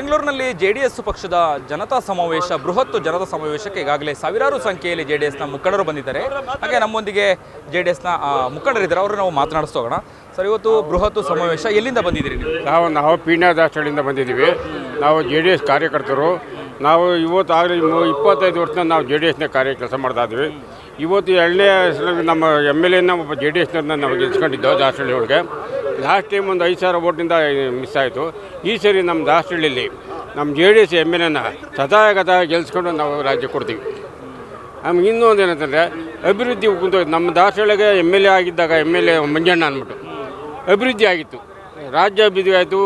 ಬೆಂಗಳೂರಿನಲ್ಲಿ JDS ಪಕ್ಷದ ಜನತಾ ಸಮಾವೇಶ, ಬೃಹತ್ ಜನತಾ ಸಮಾವೇಶಕ್ಕೆ ಈಗಾಗಲೇ ಸಾವಿರಾರು ಸಂಖ್ಯೆಯಲ್ಲಿ JDSನ ಮುಖಂಡರು ಬಂದಿದ್ದಾರೆ. ಹಾಗೆ ನಮ್ಮೊಂದಿಗೆ JDSನ ಮುಖಂಡರಿದ್ದಾರೆ, ಅವರು ನಾವು ಮಾತನಾಡಿಸೋಣ. ಸರ್, ಇವತ್ತು ಬೃಹತ್ ಸಮಾವೇಶ, ಎಲ್ಲಿಂದ ಬಂದಿದ್ದೀರಿ ನೀವು? ನಾವು ಪೀಣ್ಯದಾಸಳಿಂದ ಬಂದಿದ್ದೀವಿ. ನಾವು JDS ಕಾರ್ಯಕರ್ತರು. ನಾವು ಇವತ್ತಾಗಲೇ 25 ವರ್ಷದಿಂದ ನಾವು JDSನ ಕೆಲಸ ಮಾಡ್ತಾ ಇದ್ವಿ. ಇವತ್ತು 2ನೇ ನಮ್ಮ MLAನ ಒಬ್ಬ JDSನವ್ರನ್ನ ನಾವು ಗೆಲ್ಸ್ಕೊಂಡಿದ್ದೋ ದಾಸಹಳ್ಳಿ ಒಳಗೆ. ಲಾಸ್ಟ್ ಟೈಮ್ ಒಂದು 5,000 ವೋಟಿಂದ ಮಿಸ್ ಆಯಿತು. ಈ ಸರಿ ನಮ್ಮ ದಾಸಹಳ್ಳಿಯಲ್ಲಿ ನಮ್ಮ JDS MLAನ ಸದಾಗತ ಗೆಲ್ಸ್ಕೊಂಡು ನಾವು ರಾಜ್ಯ ಕೊಡ್ತೀವಿ. ನಮ್ಗೆ ಇನ್ನೊಂದು ಏನಂತಂದರೆ ಅಭಿವೃದ್ಧಿ ಕುಂತು ನಮ್ಮ ದಾಸಹಳ್ಳಿಗೆ MLA ಆಗಿದ್ದಾಗ MLA ಮಂಜಣ್ಣ ಅಂದ್ಬಿಟ್ಟು ಅಭಿವೃದ್ಧಿ ಆಗಿತ್ತು, ರಾಜ್ಯ ಅಭಿವೃದ್ಧಿ ಆಯಿತು,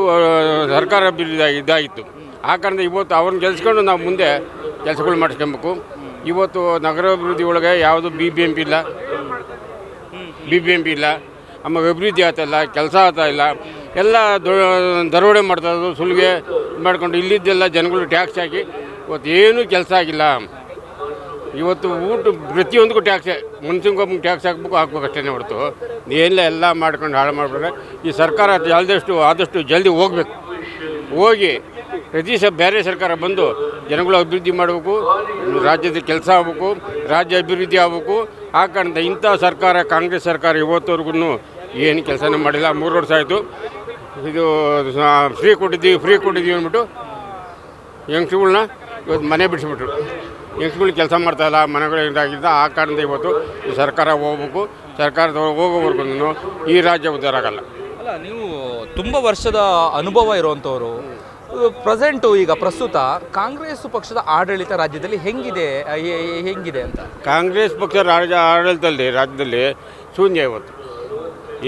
ಸರ್ಕಾರ ಅಭಿವೃದ್ಧಿ ಇದಾಗಿತ್ತು. ಆ ಕಾರಣದಿಂದ ಇವತ್ತು ಅವ್ರನ್ನ ಗೆಲ್ಸ್ಕೊಂಡು ನಾವು ಮುಂದೆ ಕೆಲಸಗಳು ಮಾಡಿಸ್ಕೊಬೇಕು. ಇವತ್ತು ನಗರಾಭಿವೃದ್ಧಿ ಒಳಗೆ ಯಾವುದು BBMP ಇಲ್ಲ, ಆಮೇಲೆ ಅಭಿವೃದ್ಧಿ ಆಗ್ತಾಯಿಲ್ಲ, ಕೆಲಸ ಆಗ್ತಾ ಇಲ್ಲ, ಎಲ್ಲ ದರೋಡೆ ಮಾಡ್ತಾಯಿದ್ರು, ಸುಲಿಗೆ ಮಾಡ್ಕೊಂಡು ಇಲ್ಲಿದ್ದೆಲ್ಲ ಜನಗಳು ಟ್ಯಾಕ್ಸ್ ಹಾಕಿ ಇವತ್ತು ಏನೂ ಕೆಲಸ ಆಗಿಲ್ಲ. ಇವತ್ತು ಪ್ರತಿಯೊಂದಕ್ಕೂ ಟ್ಯಾಕ್ಸೇ, ಮನುಷ್ಯನಿಗೊಬ್ಬ ಟ್ಯಾಕ್ಸ್ ಹಾಕ್ಬೇಕು ಅಷ್ಟೇ ಹೊರತು ಎಲ್ಲ ಮಾಡ್ಕೊಂಡು ಹಾಳು ಮಾಡಿಬಿಟ್ರೆ ಈ ಸರ್ಕಾರ ಆದಷ್ಟು ಜಲ್ದಿ ಹೋಗಿ ಪ್ರತಿ ಬೇರೆ ಸರ್ಕಾರ ಬಂದು ಜನಗಳು ಅಭಿವೃದ್ಧಿ ಮಾಡಬೇಕು, ರಾಜ್ಯದ ಕೆಲಸ ಆಗಬೇಕು, ರಾಜ್ಯ ಅಭಿವೃದ್ಧಿ ಆಗಬೇಕು. ಆ ಕಾರಣದಿಂದ ಇಂಥ ಸರ್ಕಾರ, ಕಾಂಗ್ರೆಸ್ ಸರ್ಕಾರ ಇವತ್ತವರೆಗೂ ಏನು ಕೆಲಸನೂ ಮಾಡಿಲ್ಲ. 3 ವರ್ಷ ಆಯಿತು. ಇದು ಫ್ರೀ ಕೊಟ್ಟಿದ್ದೀವಿ ಅಂದ್ಬಿಟ್ಟು ಯಂಗ್ಸ್ಗಳನ್ನ ಇವತ್ತು ಮನೆ ಬಿಡಿಸ್ಬಿಟ್ರು. ಯಂಗ್ಸ್ಗಳು ಕೆಲಸ ಮಾಡ್ತಾಯಿಲ್ಲ, ಮನೆಗಳಿಂದಾಗಿದ್ದ. ಆ ಕಾರಣದಿಂದ ಇವತ್ತು ಈ ಸರ್ಕಾರ ಹೋಗ್ಬೇಕು. ಸರ್ಕಾರದವ್ರು ಹೋಗೋವರೆಗೂ ಈ ರಾಜ್ಯ ಉದ್ಧಾರ ಆಗಲ್ಲ. ಅಲ್ಲ, ನೀವು ತುಂಬ ವರ್ಷದ ಅನುಭವ ಇರುವಂಥವ್ರು. ಪ್ರಸ್ತುತ ಕಾಂಗ್ರೆಸ್ ಪಕ್ಷದ ಆಡಳಿತ ರಾಜ್ಯದಲ್ಲಿ ಹೆಂಗಿದೆ ಅಂತ? ಕಾಂಗ್ರೆಸ್ ಪಕ್ಷ ರಾಜ್ಯದಲ್ಲಿ ಶೂನ್ಯ. ಇವತ್ತು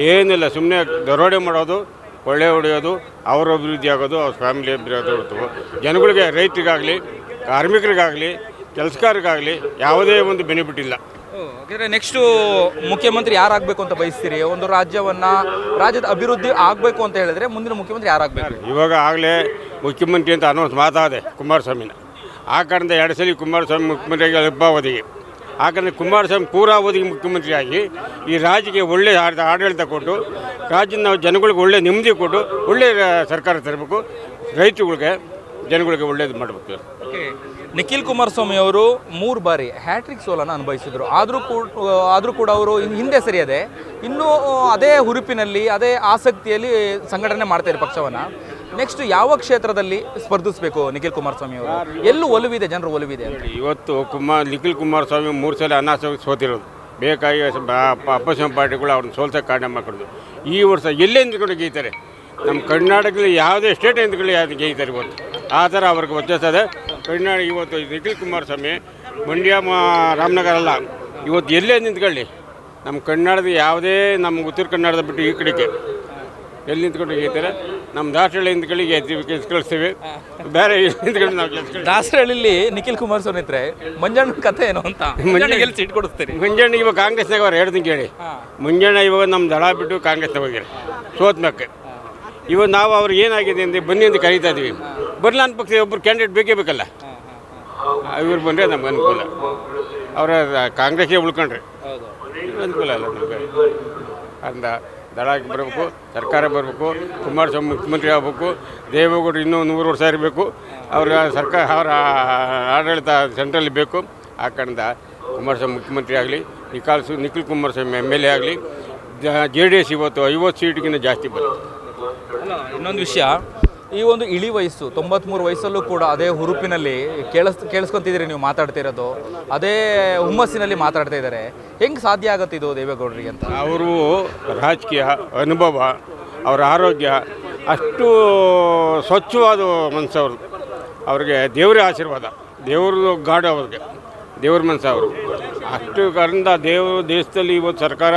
ಏನಿಲ್ಲ, ಸುಮ್ಮನೆ ದರೋಡೆ ಮಾಡೋದು, ಕೊಳ್ಳೆ ಹೊಡೆಯೋದು, ಅವರ ಅಭಿವೃದ್ಧಿ ಆಗೋದು, ಅವ್ರ ಫ್ಯಾಮಿಲಿ ಅಭಿವೃದ್ಧಿ ಹೊರತು ಜನಗಳಿಗೆ, ರೈತರಿಗಾಗಲಿ, ಕಾರ್ಮಿಕರಿಗಾಗಲಿ, ಕೆಲಸಗಾರರಿಗಾಗಲಿ ಯಾವುದೇ ಒಂದು ಬೆನಿಫಿಟ್ ಇಲ್ಲ. ಯಾಕಂದರೆ ನೆಕ್ಸ್ಟು ಮುಖ್ಯಮಂತ್ರಿ ಯಾರಾಗಬೇಕು ಅಂತ ಬಯಸ್ತೀರಿ? ಒಂದು ರಾಜ್ಯದ ಅಭಿವೃದ್ಧಿ ಆಗಬೇಕು ಅಂತ ಹೇಳಿದ್ರೆ ಮುಂದಿನ ಮುಖ್ಯಮಂತ್ರಿ ಯಾರಾಗಬೇಕು? ಇವಾಗ ಆಗಲೇ ಮುಖ್ಯಮಂತ್ರಿ ಅಂತ ಅನೌನ್ಸ್ ಮಾತಾದೆ ಕುಮಾರಸ್ವಾಮಿನ. ಆ ಕಾರಣದಿಂದ 2 ಸಲ ಕುಮಾರಸ್ವಾಮಿ ಮುಖ್ಯಮಂತ್ರಿಯಾಗಿ ಅಲ್ಪಾವಧಿಗೆ. ಆ ಕಾರಣ ಕುಮಾರಸ್ವಾಮಿ ಪೂರಾವಧಿಗೆ ಮುಖ್ಯಮಂತ್ರಿಯಾಗಿ ಈ ರಾಜ್ಯಕ್ಕೆ ಒಳ್ಳೆ ಆಡಳಿತ ಕೊಟ್ಟು, ರಾಜ್ಯದ ನಾವು ಜನಗಳಿಗೆ ಒಳ್ಳೆ ನೆಮ್ಮದಿ ಕೊಟ್ಟು ಒಳ್ಳೆಯ ಸರ್ಕಾರ ತರಬೇಕು. ರೈತರುಗಳಿಗೆ, ಜನಗಳಿಗೆ ಒಳ್ಳೇದು ಮಾಡಬೇಕು. ನಿಖಿಲ್ ಕುಮಾರಸ್ವಾಮಿ ಅವರು 3 ಬಾರಿ ಹ್ಯಾಟ್ರಿಕ್ ಸೋಲನ್ನು ಅನುಭವಿಸಿದರು. ಆದರೂ ಕೂಡ ಅವರು ಹಿಂದೆ ಸರಿಯದೆ ಇನ್ನೂ ಅದೇ ಹುರುಪಿನಲ್ಲಿ, ಅದೇ ಆಸಕ್ತಿಯಲ್ಲಿ ಸಂಘಟನೆ ಮಾಡ್ತಾರೆ ಪಕ್ಷವನ್ನು. ನೆಕ್ಸ್ಟ್ ಯಾವ ಕ್ಷೇತ್ರದಲ್ಲಿ ಸ್ಪರ್ಧಿಸಬೇಕು ನಿಖಿಲ್ ಕುಮಾರಸ್ವಾಮಿ ಅವರು? ಎಲ್ಲೂ ಒಲವಿದೆ, ಜನರು ಒಲವಿದೆ ಅಂತ. ಇವತ್ತು ನಿಖಿಲ್ ಕುಮಾರಸ್ವಾಮಿ 3 ಸಲ ಅನಾಸವಾಗಿ ಸೋತಿರೋದು. ಬೇಕಾಗಿ ಅಪೋಸಿಷನ್ ಪಾರ್ಟಿಗಳು ಅವ್ರನ್ನ ಸೋಲ್ಸೋಕ್ಕೆ ಕಾರಣ ಮಾಡ್ಕೊಡೋದು. ಈ ವರ್ಷ ಎಲ್ಲೇ ನಿಂತ್ಕೊಂಡು ಗೇಯ್ತಾರೆ. ನಮ್ಮ ಕರ್ನಾಟಕದಲ್ಲಿ ಯಾವುದೇ ಸ್ಟೇಟ್ ನಿಂತ್ಕೊಳ್ಳಿ ಅದು ಗೇಯ್ತಾರೆ. ಇವತ್ತು ಆ ಥರ ಅವ್ರಿಗೆ ವರ್ಚಸ್ಸದೆ. ಇವತ್ತು ನಿಖಿಲ್ ಕುಮಾರಸ್ವಾಮಿ ಮಂಡ್ಯ, ರಾಮನಗರ ಅಲ್ಲ, ಇವತ್ತು ಎಲ್ಲೇ ನಿಂತ್ಕೊಳ್ಳಿ ನಮ್ಮ ಕರ್ನಾಟಕದ ಯಾವುದೇ, ನಮ್ಮ ಉತ್ತರ ಕನ್ನಡದ ಬಿಟ್ಟು ಈ ಕಡೆಗೆ ಎಲ್ಲಿ ನಿಂತ್ಕೊಂಡು ಗೇಯ್ತಾರೆ. ನಮ್ಮ ದಾಸಹಳ್ಳಿ ನಿಂತ್ಕೊಳ್ಳಿ ಕಳಿಸ್ತೀವಿ, ಬೇರೆ ನಿಂತ್ಕೊಂಡು ನಾವು ದಾಸಹಳ್ಳಿಲಿ ನಿಖಿಲ್ ಕುಮಾರಸ್ವಾಮಿ ಇದ್ರೆ ಮಂಜಣ್ಣ ಕಥೆ ಏನು ಅಂತ ಗೆಲ್ಸಿ ಇಟ್ಕೊಡಿಸ್ತೀರಿ? ಮಂಜಣ್ಣ ಇವಾಗ ಕಾಂಗ್ರೆಸ್ನಾಗ ಅವ್ರು ಹೇಳ್ತೀನಿ ಕೇಳಿ. ಮಂಜಣ್ಣ ಇವಾಗ ನಮ್ಮ ದಳ ಬಿಟ್ಟು ಕಾಂಗ್ರೆಸ್ನಾಗ ಹೋಗ್ಯಾರ ಸೋತ್ಮಕ್ಕೆ. ಇವಾಗ ನಾವು ಅವ್ರಿಗೆ ಏನಾಗಿದೆ ಅಂದರೆ ಬನ್ನಿ ಅಂತ ಕರೀತಾ ಇದ್ದೀವಿ. ಬರಲ್ಲ ಅಂತ ಪಕ್ಷ ಒಬ್ಬರು ಕ್ಯಾಂಡಿಡೇಟ್ ಬೇಕಲ್ಲ. ಇವ್ರು ಬಂದರೆ ನಮ್ಗೆ ಅನುಕೂಲ. ಅವರ ಕಾಂಗ್ರೆಸ್ಗೆ ಉಳ್ಕೊಂಡ್ರೆ ಅನುಕೂಲ ಅಲ್ಲ ನಮಗೆ. ಅಂದ ದಳಕ್ಕೆ ಬರಬೇಕು, ಸರ್ಕಾರ ಬರಬೇಕು, ಕುಮಾರಸ್ವಾಮಿ ಮುಖ್ಯಮಂತ್ರಿ ಆಗಬೇಕು, ದೇವೇಗೌಡರು ಇನ್ನೂ 100 ವರ್ಷ ಇರಬೇಕು. ಅವರ ಆಡಳಿತ ಸೆಂಟ್ರಲ್ಲಿ ಬೇಕು. ಆ ಕಾರಣದಿಂದ ಕುಮಾರಸ್ವಾಮಿ ಮುಖ್ಯಮಂತ್ರಿ ಆಗಲಿ, ನಿಖಿಲ್ ಕುಮಾರಸ್ವಾಮಿ MLA ಆಗಲಿ, JDS ಇವತ್ತು 50 ಸೀಟ್ಗಿಂತ ಜಾಸ್ತಿ ಬರುತ್ತೆ. ಅಲ್ಲ, ಇನ್ನೊಂದು ವಿಷಯ, ಈ ಒಂದು ಇಳಿ ವಯಸ್ಸು 93 ವಯಸ್ಸಲ್ಲೂ ಕೂಡ ಅದೇ ಹುರುಪಿನಲ್ಲಿ ಕೇಳಿಸ್ಕೊತಿದ್ದೀರಿ ನೀವು ಮಾತಾಡ್ತಿರೋದು, ಅದೇ ಹುಮ್ಮಸ್ಸಿನಲ್ಲಿ ಮಾತಾಡ್ತಾ ಇದ್ದಾರೆ. ಹೆಂಗೆ ಸಾಧ್ಯ ಆಗುತ್ತೆ ಇದು ದೇವೇಗೌಡರಿಗೆ ಅಂತ? ಅವರು ರಾಜಕೀಯ ಅನುಭವ, ಅವರ ಆರೋಗ್ಯ ಅಷ್ಟು ಸ್ವಚ್ಛವಾದ ಮನಸ್ಸವ್ರು. ಅವ್ರಿಗೆ ದೇವರೇ ಆಶೀರ್ವಾದ, ದೇವ್ರದ್ದು ಗಾಡು ಅವ್ರಿಗೆ, ದೇವ್ರ ಮನಸ್ಸು ಅವರು. ಅಷ್ಟು ಕಾರಣದಿಂದ ದೇಶದಲ್ಲಿ ಇವತ್ತು ಸರ್ಕಾರ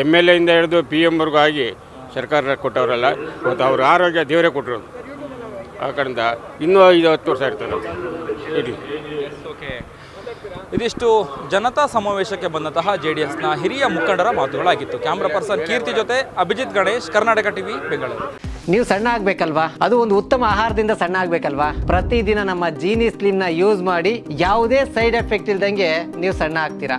MLA ಇಂದ ಹಿಡಿದು PM ಆಗಿ ಸರ್ಕಾರ ಕೊಟ್ಟವರಲ್ಲ. ಇವತ್ತು ಅವ್ರ ಆರೋಗ್ಯ ದೇವರೇ ಕೊಟ್ಟಿರೋದು. ಆ ಕಾರಣದಿಂದ ಇನ್ನೂ 5-10 ವರ್ಷ ಇರ್ತಾರೆ ಇರಲಿ. ಇದಿಷ್ಟು ಜನತಾ ಸಮಾವೇಶಕ್ಕೆ ಬಂದಂತಹ JDSನ ಹಿರಿಯ ಮುಖಂಡರ ಮಾತುಗಳಾಗಿತ್ತು. ಕ್ಯಾಮ್ರಾ ಪರ್ಸನ್ ಕೀರ್ತಿ ಜೊತೆ ಅಭಿಜಿತ್ ಗಣೇಶ್, ಕರ್ನಾಟಕ ಟಿವಿ, ಬೆಂಗಳೂರು. ನೀವು ಸಣ್ಣ ಆಗ್ಬೇಕಲ್ವಾ? ಅದು ಒಂದು ಉತ್ತಮ ಆಹಾರದಿಂದ ಸಣ್ಣ ಆಗ್ಬೇಕಲ್ವಾ? ಪ್ರತಿದಿನ ನಮ್ಮ ಜೀನಿ ಸ್ಲಿಮ್ನ ಯೂಸ್ ಮಾಡಿ ಯಾವುದೇ ಸೈಡ್ ಎಫೆಕ್ಟ್ ಇಲ್ದಂಗೆ ನೀವು ಸಣ್ಣ ಆಗ್ತೀರಾ.